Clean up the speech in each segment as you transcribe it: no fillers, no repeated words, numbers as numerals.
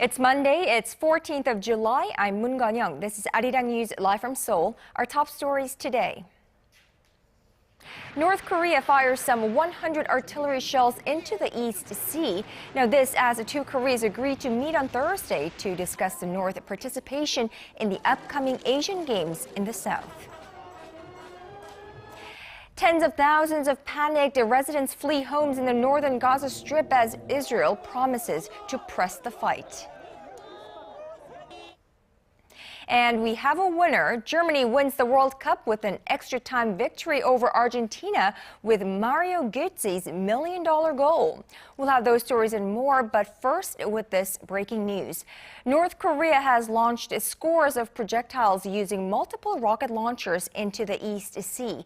It's Monday, it's 14th of July. I'm Moon Gun-young. This is ARIRANG News live from Seoul. Our top stories today. North Korea fires some 100 artillery shells into the East Sea. Now this as the two Koreas agreed to meet on Thursday to discuss the North's participation in the upcoming Asian Games in the South. Tens of thousands of panicked residents flee homes in the northern Gaza Strip as Israel promises to press the fight. And we have a winner. Germany wins the World Cup with an extra-time victory over Argentina with Mario Götze's $1 million goal. We'll have those stories and more, but first with this breaking news. North Korea has launched scores of projectiles using multiple rocket launchers into the East Sea.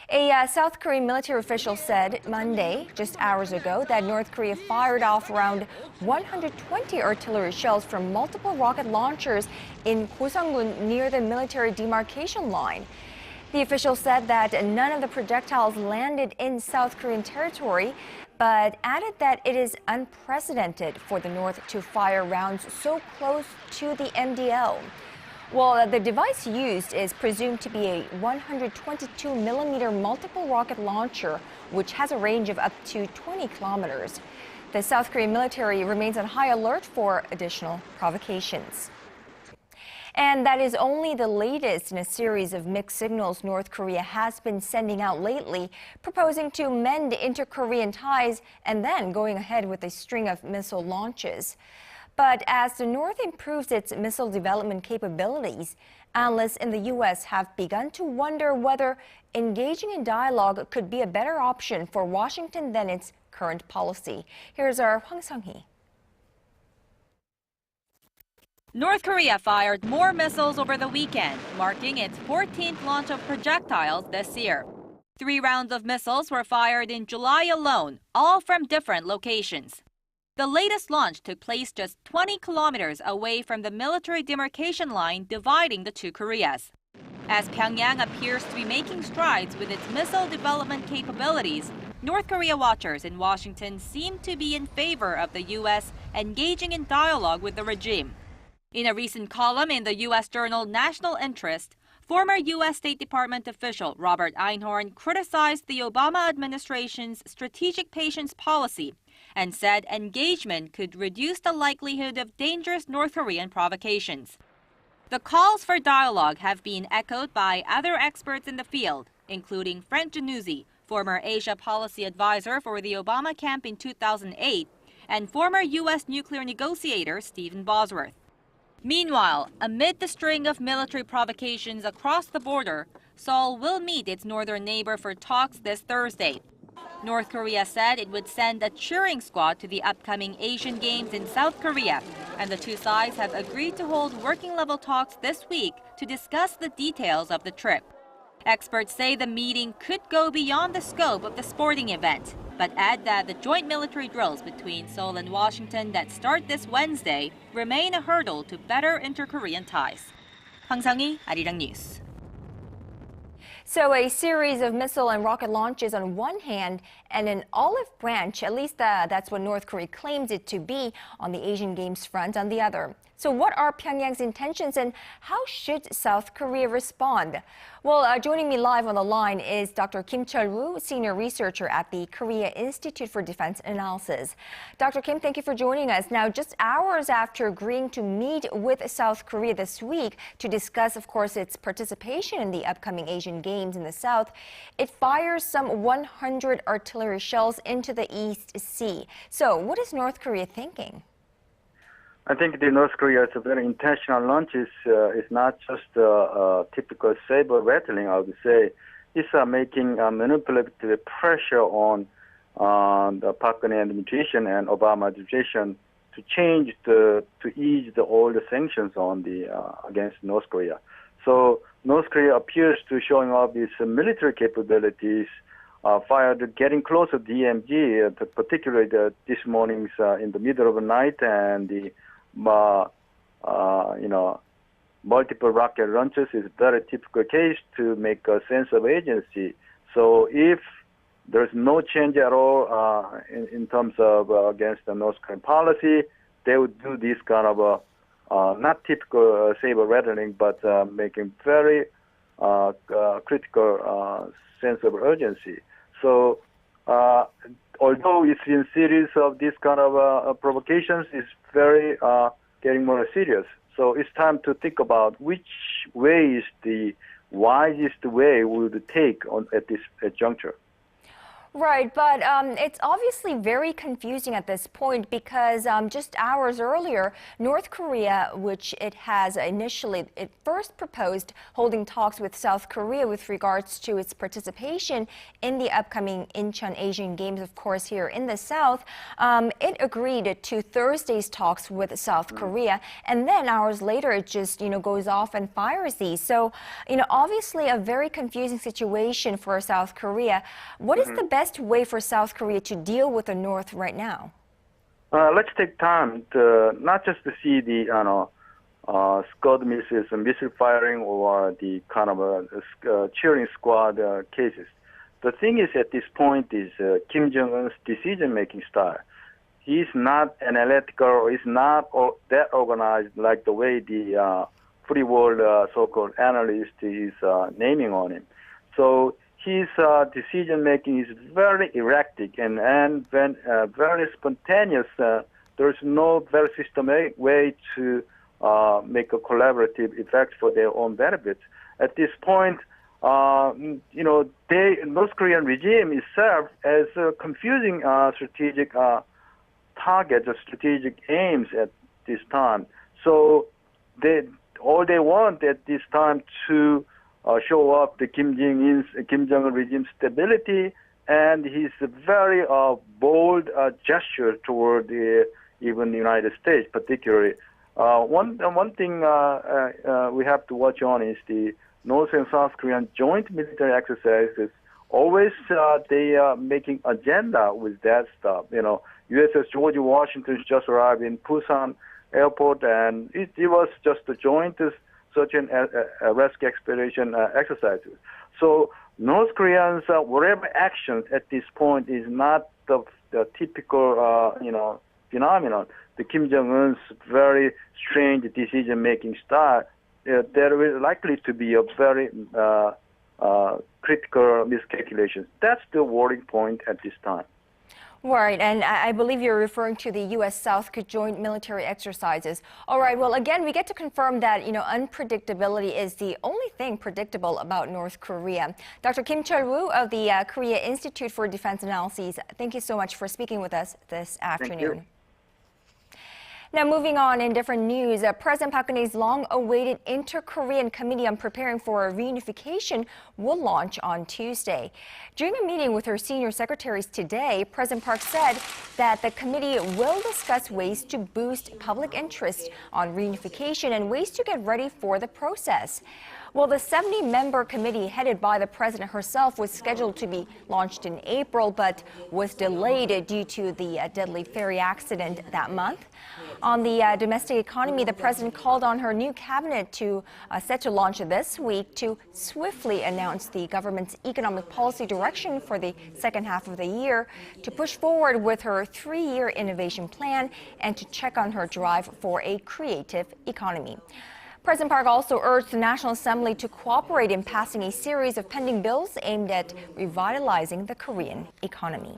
A South Korean military official said Monday, just hours ago, that North Korea fired off around 120 artillery shells from multiple rocket launchers in Goseong-gun near the military demarcation line. The official said that none of the projectiles landed in South Korean territory, but added that it is unprecedented for the North to fire rounds so close to the MDL. Well, the device used is presumed to be a 122-millimeter multiple rocket launcher, which has a range of up to 20 kilometers. The South Korean military remains on high alert for additional provocations. And that is only the latest in a series of mixed signals North Korea has been sending out lately, proposing to mend inter-Korean ties and then going ahead with a string of missile launches. But as the North improves its missile development capabilities, analysts in the U.S. have begun to wonder whether engaging in dialogue could be a better option for Washington than its current policy. Here's our Hwang Sung-hee. North Korea fired more missiles over the weekend, marking its 14th launch of projectiles this year. 3 rounds of missiles were fired in July alone, all from different locations. The latest launch took place just 20 kilometers away from the military demarcation line dividing the two Koreas. As Pyongyang appears to be making strides with its missile development capabilities, North Korea watchers in Washington seem to be in favor of the U.S. engaging in dialogue with the regime. In a recent column in the U.S. journal National Interest, former U.S. State Department official Robert Einhorn criticized the Obama administration's strategic patience policy and said engagement could reduce the likelihood of dangerous North Korean provocations. The calls for dialogue have been echoed by other experts in the field, including Frank Januzzi, former Asia policy advisor for the Obama camp in 2008, and former U.S. nuclear negotiator Stephen Bosworth. Meanwhile, amid the string of military provocations across the border, Seoul will meet its northern neighbor for talks this Thursday. North Korea said it would send a cheering squad to the upcoming Asian Games in South Korea, and the two sides have agreed to hold working-level talks this week to discuss the details of the trip. Experts say the meeting could go beyond the scope of the sporting event, but add that the joint military drills between Seoul and Washington that start this Wednesday remain a hurdle to better inter-Korean ties. Hwang Sung-hee, ARIRANG News. So a series of missile and rocket launches on one hand and an olive branch, at least that's what North Korea claims it to be, on the Asian Games front on the other. So what are Pyongyang's intentions and how should South Korea respond? Well, joining me live on the line is Dr. Kim Chul-woo, senior researcher at the Korea Institute for Defense Analysis. Dr. Kim, thank you for joining us. Now, just hours after agreeing to meet with South Korea this week to discuss, of course, its participation in the upcoming Asian Games in the South, it fires some 100 artillery shells into the East Sea. So what is North Korea thinking? I think the North Korea's very intentional launches is not just a typical saber rattling, I would say. It's making manipulative pressure on the Park Geunhye administration and Obama administration to ease all the sanctions on against North Korea. So North Korea appears to showing off its military capabilities, getting closer to DMZ, particularly this morning's in the middle of the night, and the multiple rocket launches is a very typical case to make a sense of agency. So if there's no change at all in terms of against the North Korean policy, they would do this kind of not typical saber rattling, but making very critical sense of urgency. So although it's in series of this kind of provocations, it's very getting more serious. So it's time to think about which way is the wisest way we would take at this juncture. Right, but it's obviously very confusing at this point because just hours earlier, North Korea, which it first proposed holding talks with South Korea with regards to its participation in the upcoming Incheon Asian Games, of course, here in the South. It agreed to Thursday's talks with South Korea, and then hours later, it just, goes off and fires these. So, obviously a very confusing situation for South Korea. What is the best way for South Korea to deal with the North right now? Let's take time to not just to see the Scud missiles and missile firing or the kind of cheering squad cases. The thing is, at this point, is Kim Jong-un's decision-making style. He's not analytical, or he's not that organized like the way the free world so-called analyst is naming on him. So his decision-making is very erratic and very spontaneous. There's no very systematic way to make a collaborative effect for their own benefits. At this point, North Korean regime itself as confusing strategic targets or strategic aims at this time. So all they want at this time to show up the Kim Jong-un regime stability and his very bold gesture toward even the United States, particularly. One thing we have to watch on is the North and South Korean joint military exercises. Always they are making agenda with that stuff. USS George Washington just arrived in Busan airport, and it was just a joint search and rescue expedition exercises. So North Koreans, whatever actions at this point is not the typical, phenomenon. The Kim Jong-un's very strange decision-making style. There is likely to be a very critical miscalculation. That's the worrying point at this time. Right, and I believe you're referring to the U.S.-South joint military exercises. All right, well, again, we get to confirm that, unpredictability is the only thing predictable about North Korea. Dr. Kim Chul-woo of the Korea Institute for Defense Analyses, thank you so much for speaking with us this afternoon. Thank you. Now, moving on in different news, President Park Geunhye's long-awaited interKorean Committee on Preparing for Reunification will launch on Tuesday. During a meeting with her senior secretaries today, President Park said that the committee will discuss ways to boost public interest on reunification and ways to get ready for the process. Well, the 70-member committee headed by the president herself was scheduled to be launched in April, but was delayed due to the deadly ferry accident that month. On the domestic economy, the president called on her new cabinet set to launch this week to swiftly announce the government's economic policy direction for the second half of the year, to push forward with her 3-year innovation plan, and to check on her drive for a creative economy. President Park also urged the National Assembly to cooperate in passing a series of pending bills aimed at revitalizing the Korean economy.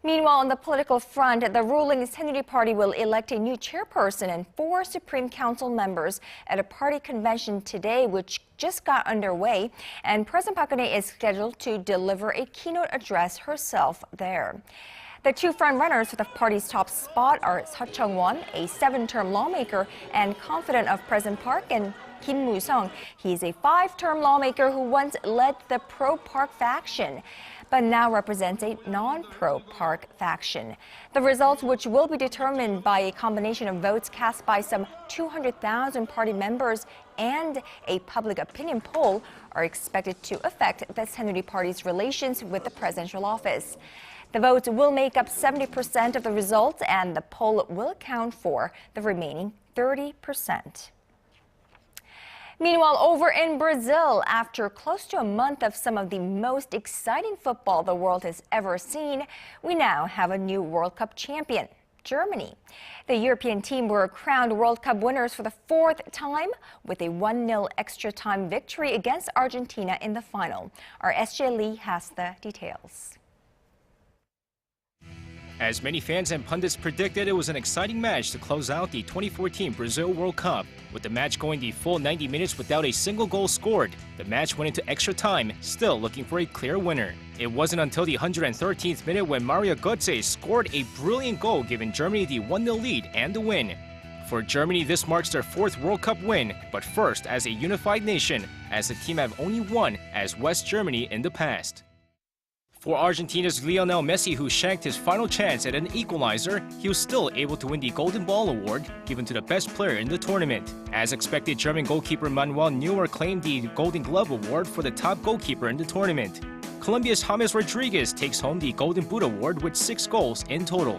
Meanwhile, on the political front, the ruling Saenuri Party will elect a new chairperson and 4 Supreme Council members at a party convention today, which just got underway, and President Park Geunhye is scheduled to deliver a keynote address herself there. The 2 frontrunners for the party's top spot are Seo Chung-won, a 7-term lawmaker and confidant of President Park, and Kim Moo-sung. He's a 5-term lawmaker who once led the pro-Park faction, but now represents a non-pro-Park faction. The results, which will be determined by a combination of votes cast by some 200,000 party members and a public opinion poll, are expected to affect the Saenuri Party's relations with the presidential office. The votes will make up 70% of the results, and the poll will account for the remaining 30%. Meanwhile, over in Brazil, after close to a month of some of the most exciting football the world has ever seen, we now have a new World Cup champion. Germany. The European team were crowned World Cup winners for the fourth time with a 1-0 extra time victory against Argentina in the final. Our SJ Lee has the details. As many fans and pundits predicted, it was an exciting match to close out the 2014 Brazil World Cup. With the match going the full 90 minutes without a single goal scored, the match went into extra time, still looking for a clear winner. It wasn't until the 113th minute when Mario Götze scored a brilliant goal, giving Germany the 1-0 lead and the win. For Germany, this marks their fourth World Cup win, but first as a unified nation, as the team have only won as West Germany in the past. For Argentina's Lionel Messi, who shanked his final chance at an equalizer, he was still able to win the Golden Ball award given to the best player in the tournament. As expected, German goalkeeper Manuel Neuer claimed the Golden Glove award for the top goalkeeper in the tournament. Colombia's James Rodriguez takes home the Golden Boot award with 6 goals in total.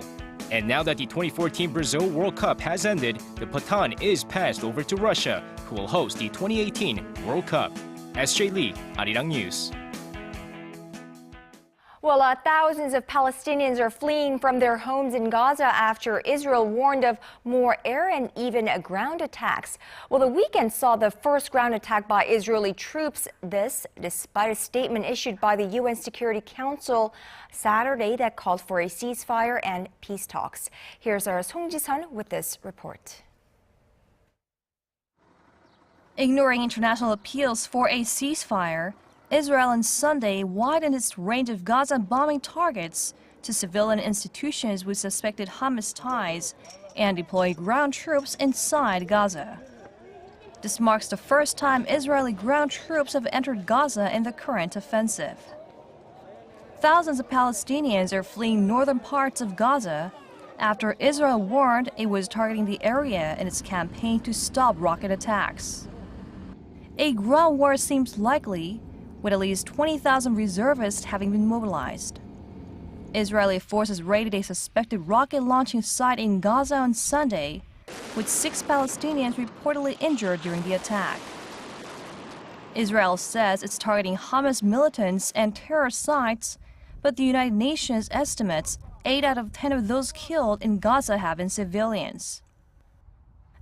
And now that the 2014 Brazil World Cup has ended, the baton is passed over to Russia, who will host the 2018 World Cup. SJ Lee, ARIRANG News. Well, thousands of Palestinians are fleeing from their homes in Gaza after Israel warned of more air and even ground attacks. Well, the weekend saw the first ground attack by Israeli troops. This, despite a statement issued by the UN Security Council Saturday that called for a ceasefire and peace talks. Here's our Song Ji-sun with this report. Ignoring international appeals for a ceasefire, Israel on Sunday widened its range of Gaza bombing targets to civilian institutions with suspected Hamas ties and deployed ground troops inside Gaza. This marks the first time Israeli ground troops have entered Gaza in the current offensive. Thousands of Palestinians are fleeing northern parts of Gaza after Israel warned it was targeting the area in its campaign to stop rocket attacks. A ground war seems likely, with at least 20,000 reservists having been mobilized. Israeli forces raided a suspected rocket launching site in Gaza on Sunday, with 6 Palestinians reportedly injured during the attack. Israel says it's targeting Hamas militants and terror sites, but the United Nations estimates 8 out of 10 of those killed in Gaza have been civilians.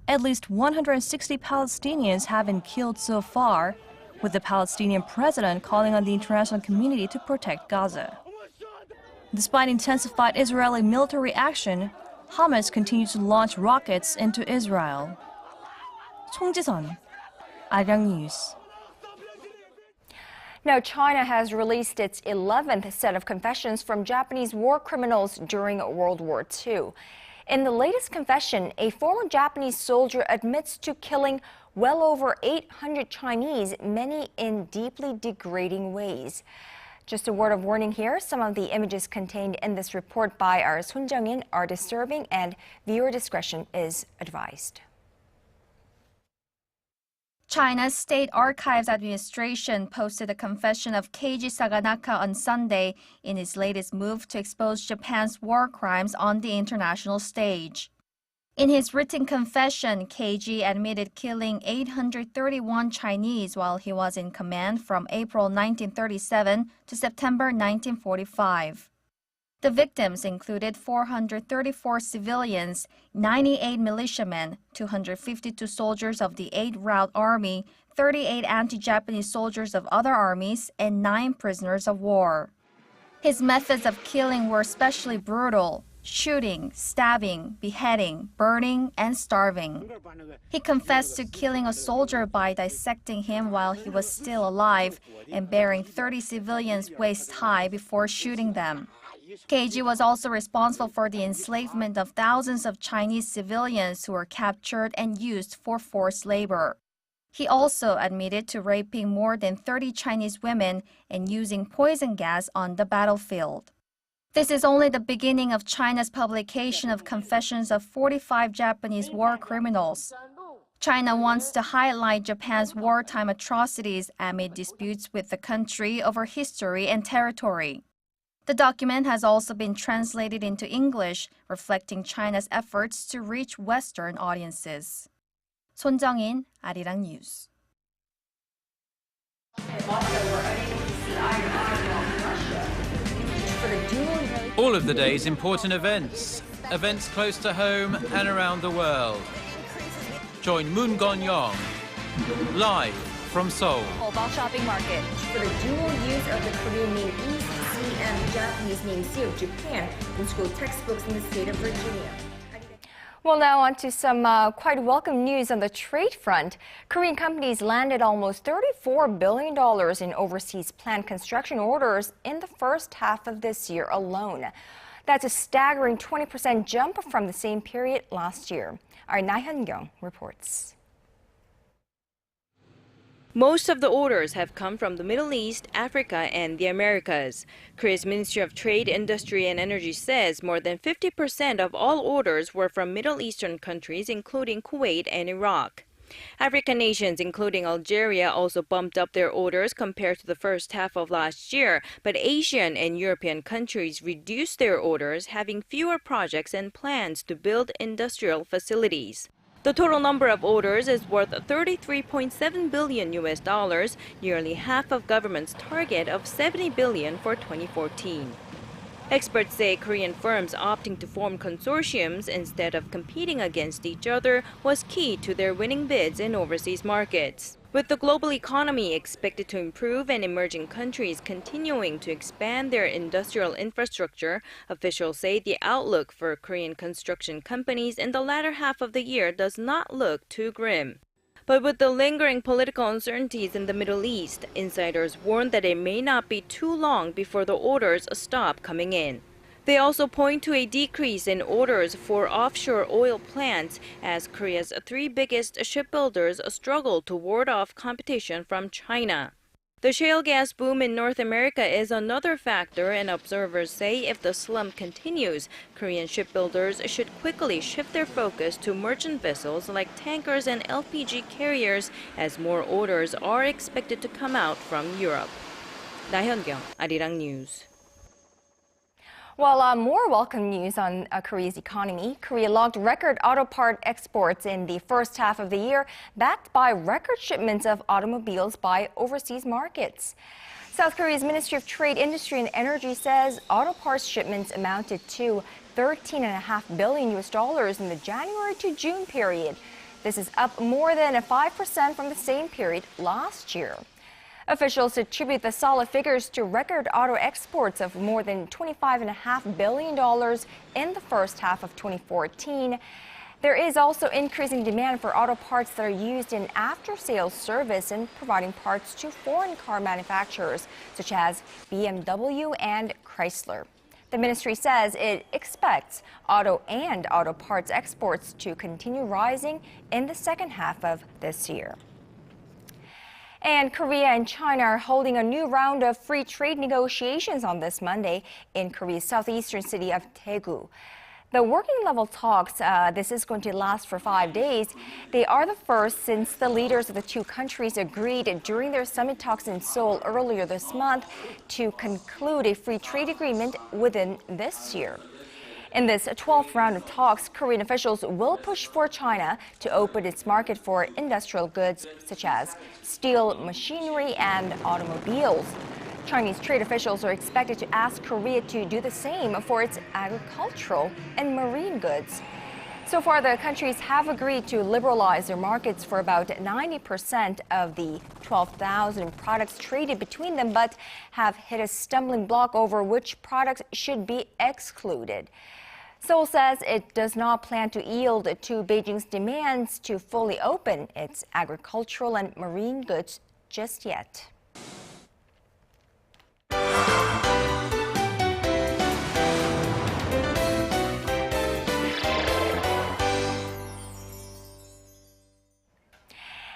At least 160 Palestinians have been killed so far, with the Palestinian president calling on the international community to protect Gaza. Despite intensified Israeli military action, Hamas continues to launch rockets into Israel. Song Ji-sun, ARIRANG News. Now, China has released its 11th set of confessions from Japanese war criminals during World War II. In the latest confession, a former Japanese soldier admits to killing well over 800 Chinese, many in deeply degrading ways. Just a word of warning here, some of the images contained in this report by our Sun Jung-in are disturbing and viewer discretion is advised. China's State Archives Administration posted a confession of Keiji Saganaka on Sunday in its latest move to expose Japan's war crimes on the international stage. In his written confession, Keiji admitted killing 831 Chinese while he was in command from April 1937 to September 1945. The victims included 434 civilians, 98 militiamen, 252 soldiers of the 8th Route Army, 38 anti-Japanese soldiers of other armies, and 9 prisoners of war. His methods of killing were especially brutal: shooting, stabbing, beheading, burning, and starving. He confessed to killing a soldier by dissecting him while he was still alive and burying 30 civilians waist-high before shooting them. Keiji was also responsible for the enslavement of thousands of Chinese civilians who were captured and used for forced labor. He also admitted to raping more than 30 Chinese women and using poison gas on the battlefield. This is only the beginning of China's publication of confessions of 45 Japanese war criminals. China wants to highlight Japan's wartime atrocities amid disputes with the country over history and territory. The document has also been translated into English, reflecting China's efforts to reach Western audiences. Son Jung-in, ARIRANG News. All of the day's important events events close to home and around the world. Join Moon Gon-young live from Seoul. Mobile shopping market. For the dual use of the Korean name East Sea and the Japanese name Sea of Japan in school textbooks in the state of Virginia. Well, now on to some quite welcome news on the trade front. Korean companies landed almost $34 billion in overseas plant construction orders in the first half of this year alone. That's a staggering 20% jump from the same period last year. Our Na Hyun-kyung reports. Most of the orders have come from the Middle East, Africa, and the Americas. Korea's Ministry of Trade, Industry, and Energy says more than 50% of all orders were from Middle Eastern countries, including Kuwait and Iraq. African nations, including Algeria, also bumped up their orders compared to the first half of last year, but Asian and European countries reduced their orders, having fewer projects and plans to build industrial facilities. The total number of orders is worth $33.7 billion, nearly half of government's target of $70 billion for 2014. Experts say Korean firms opting to form consortiums instead of competing against each other was key to their winning bids in overseas markets. With the global economy expected to improve and emerging countries continuing to expand their industrial infrastructure, officials say the outlook for Korean construction companies in the latter half of the year does not look too grim. But with the lingering political uncertainties in the Middle East, insiders warn that it may not be too long before the orders stop coming in. They also point to a decrease in orders for offshore oil plants as Korea's three biggest shipbuilders struggle to ward off competition from China. The shale gas boom in North America is another factor, and observers say if the slump continues, Korean shipbuilders should quickly shift their focus to merchant vessels like tankers and LPG carriers as more orders are expected to come out from Europe. Na Hyun-kyung, ARIRANG News. Well, more welcome news on Korea's economy. Korea logged record auto part exports in the first half of the year, backed by record shipments of automobiles by overseas markets. South Korea's Ministry of Trade, Industry, and Energy says auto parts shipments amounted to $13.5 billion in the January to June period. This is up more than 5% from the same period last year. Officials attribute the solid figures to record auto exports of more than $25.5 billion in the first half of 2014. There is also increasing demand for auto parts that are used in after-sales service and providing parts to foreign car manufacturers, such as BMW and Chrysler. The ministry says it expects auto and auto parts exports to continue rising in the second half of this year. And Korea and China are holding a new round of free trade negotiations on this Monday in Korea's southeastern city of Daegu. The working-level talks, this is going to last for 5 days. They are the first since the leaders of the two countries agreed during their summit talks in Seoul earlier this month to conclude a free trade agreement within this year. In this 12th round of talks, Korean officials will push for China to open its market for industrial goods such as steel, machinery, and automobiles. Chinese trade officials are expected to ask Korea to do the same for its agricultural and marine goods. So far, the countries have agreed to liberalize their markets for about 90% of the 12,000 products traded between them, but have hit a stumbling block over which products should be excluded. Seoul says it does not plan to yield to Beijing's demands to fully open its agricultural and marine goods just yet.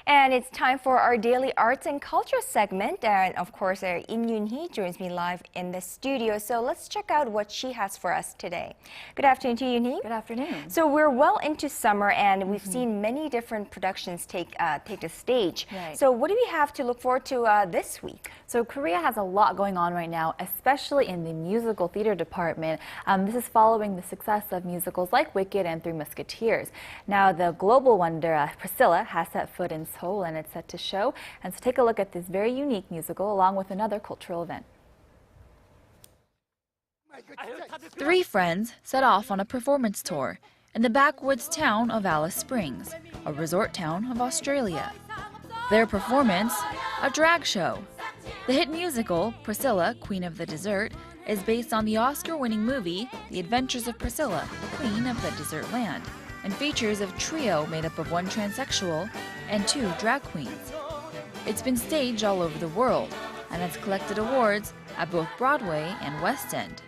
And it's time for our daily arts and culture segment. And of course, Im Yoon-hee joins me live in the studio. So let's check out what she has for us today. Good afternoon to you, Yoon-hee. Good afternoon. So we're well into summer, and we've seen many different productions take the stage. Right. So what do we have to look forward to this week? So Korea has a lot going on right now, especially in the musical theater department. This is following the success of musicals like Wicked and Three Musketeers. Now, the global wonder Priscilla has set foot in Seoul, and it's set to show. And so take a look at this very unique musical along with another cultural event. Three friends set off on a performance tour in the backwoods town of Alice Springs, a resort town of Australia. Their performance, a drag show. The hit musical, Priscilla, Queen of the Desert, is based on the Oscar-winning movie, The Adventures of Priscilla, Queen of the Desert Land, and features a trio made up of one transsexual and two drag queens. It's been staged all over the world and has collected awards at both Broadway and West End.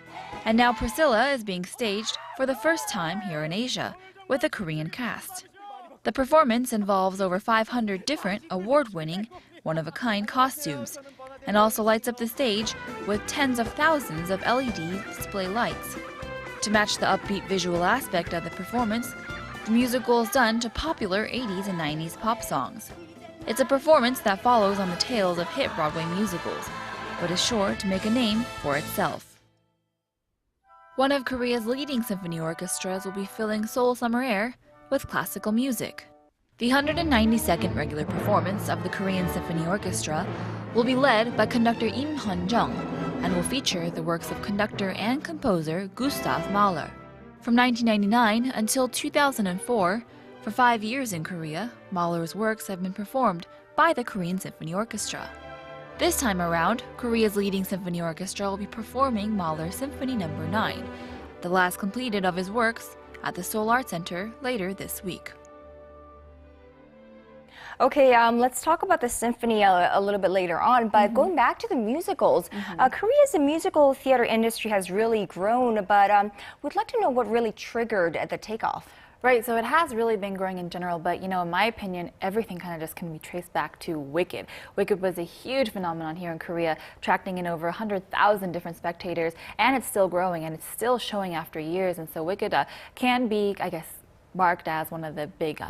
And now Priscilla is being staged for the first time here in Asia with a Korean cast. The performance involves over 500 different award-winning, one-of-a-kind costumes, and also lights up the stage with tens of thousands of LED display lights. To match the upbeat visual aspect of the performance, the musical is done to popular 80s and 90s pop songs. It's a performance that follows on the tails of hit Broadway musicals, but is sure to make a name for itself. One of Korea's leading symphony orchestras will be filling Seoul Summer Air with classical music. The 192nd regular performance of the Korean Symphony Orchestra will be led by conductor Im Hyun-jung and will feature the works of conductor and composer Gustav Mahler. From 1999 until 2004, for 5 years in Korea, Mahler's works have been performed by the Korean Symphony Orchestra. This time around, Korea's leading symphony orchestra will be performing Mahler's Symphony No. 9, the last completed of his works, at the Seoul Art Center later this week. Okay, let's talk about the symphony a little bit later on, but going back to the musicals, Korea's musical theater industry has really grown, but we'd like to know what really triggered the takeoff. Right, so it has really been growing in general, but in my opinion, everything kind of just can be traced back to Wicked. Wicked was a huge phenomenon here in Korea, attracting in over 100,000 different spectators, and it's still growing and it's still showing after years. And so Wicked can be, I guess, marked as one of the big,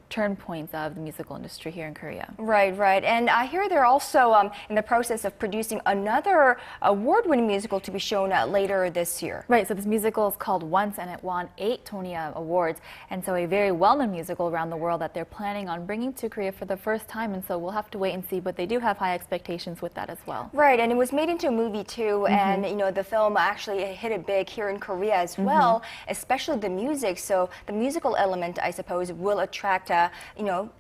turn points of the musical industry here in Korea. Right, right. And I hear they're also in the process of producing another award-winning musical to be shown later this year. Right, so this musical is called Once, and it won 8 Tony Awards, and so a very well-known musical around the world that they're planning on bringing to Korea for the first time, and so we'll have to wait and see, but they do have high expectations with that as well. Right, and it was made into a movie too, and the film actually hit it big here in Korea as well, especially the music, so the musical element, I suppose, will attract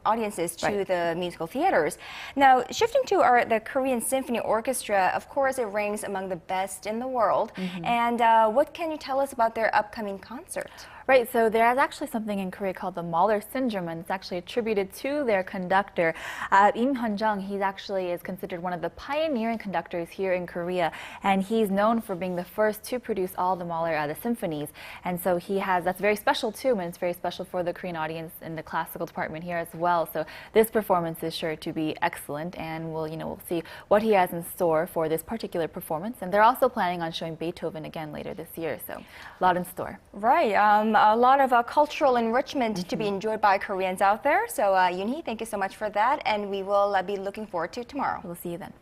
audiences to the musical theaters. Now, shifting to the Korean Symphony Orchestra, of course, it ranks among the best in the world. And what can you tell us about their upcoming concert? Right, so there's actually something in Korea called the Mahler syndrome, and it's actually attributed to their conductor, Im Hyun-jung. He actually is considered one of the pioneering conductors here in Korea, and he's known for being the first to produce all the Mahler the symphonies. And so that's very special to him, and it's very special for the Korean audience in the classical department here as well. So this performance is sure to be excellent, and we'll see what he has in store for this particular performance. And they're also planning on showing Beethoven again later this year, so a lot in store. Right. A lot of cultural enrichment to be enjoyed by Koreans out there. So, Yoonhee, thank you so much for that, and we will be looking forward to tomorrow. We'll see you then.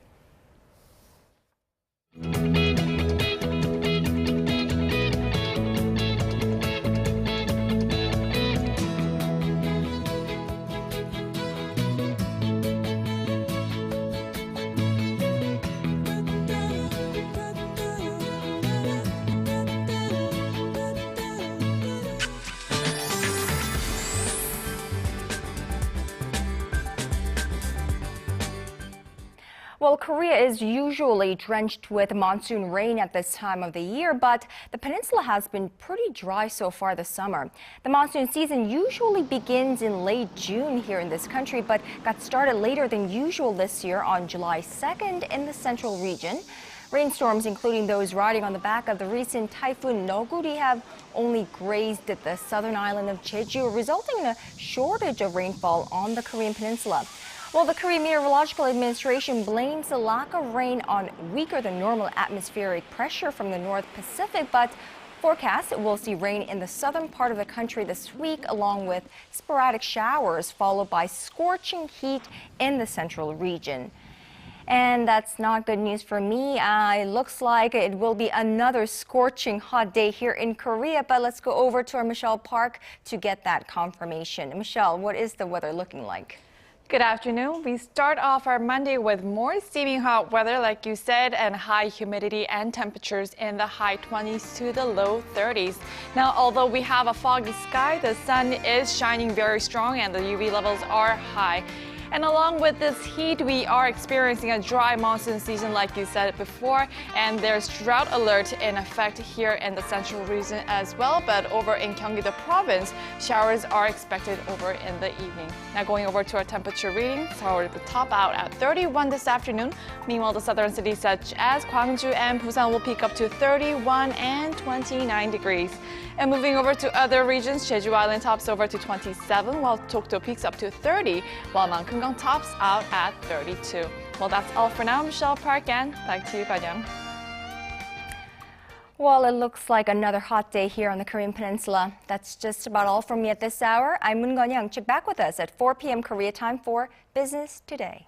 Well, Korea is usually drenched with monsoon rain at this time of the year, but the peninsula has been pretty dry so far this summer. The monsoon season usually begins in late June here in this country, but got started later than usual this year on July 2nd in the central region. Rainstorms, including those riding on the back of the recent typhoon Noguri, have only grazed the southern island of Jeju, resulting in a shortage of rainfall on the Korean peninsula. Well, the Korean Meteorological Administration blames the lack of rain on weaker than normal atmospheric pressure from the North Pacific, but forecasts will see rain in the southern part of the country this week, along with sporadic showers, followed by scorching heat in the central region. And that's not good news for me. It looks like it will be another scorching hot day here in Korea, but let's go over to our Michelle Park to get that confirmation. Michelle, what is the weather looking like? Good afternoon. We start off our Monday with more steaming hot weather, like you said, and high humidity and temperatures in the high 20s to the low 30s. Now, although we have a foggy sky, the sun is shining very strong and the UV levels are high. And along with this heat, we are experiencing a dry monsoon season, like you said before, and there's drought alert in effect here in the central region as well. But over in Gyeonggi, the province, showers are expected over in the evening. Now going over to our temperature reading, Seoul will top out at 31 this afternoon. Meanwhile, the southern cities such as Gwangju and Busan will peak up to 31 and 29 degrees. And moving over to other regions, Jeju Island tops over to 27, while Dokdo peaks up to 30, while Mount Kumgang tops out at 32. Well, that's all for now. Michelle, Park, and back to you, Ganyang. Well, it looks like another hot day here on the Korean Peninsula. That's just about all from me at this hour. I'm Moon Gun-young. Check back with us at 4 p.m. Korea time for Business Today.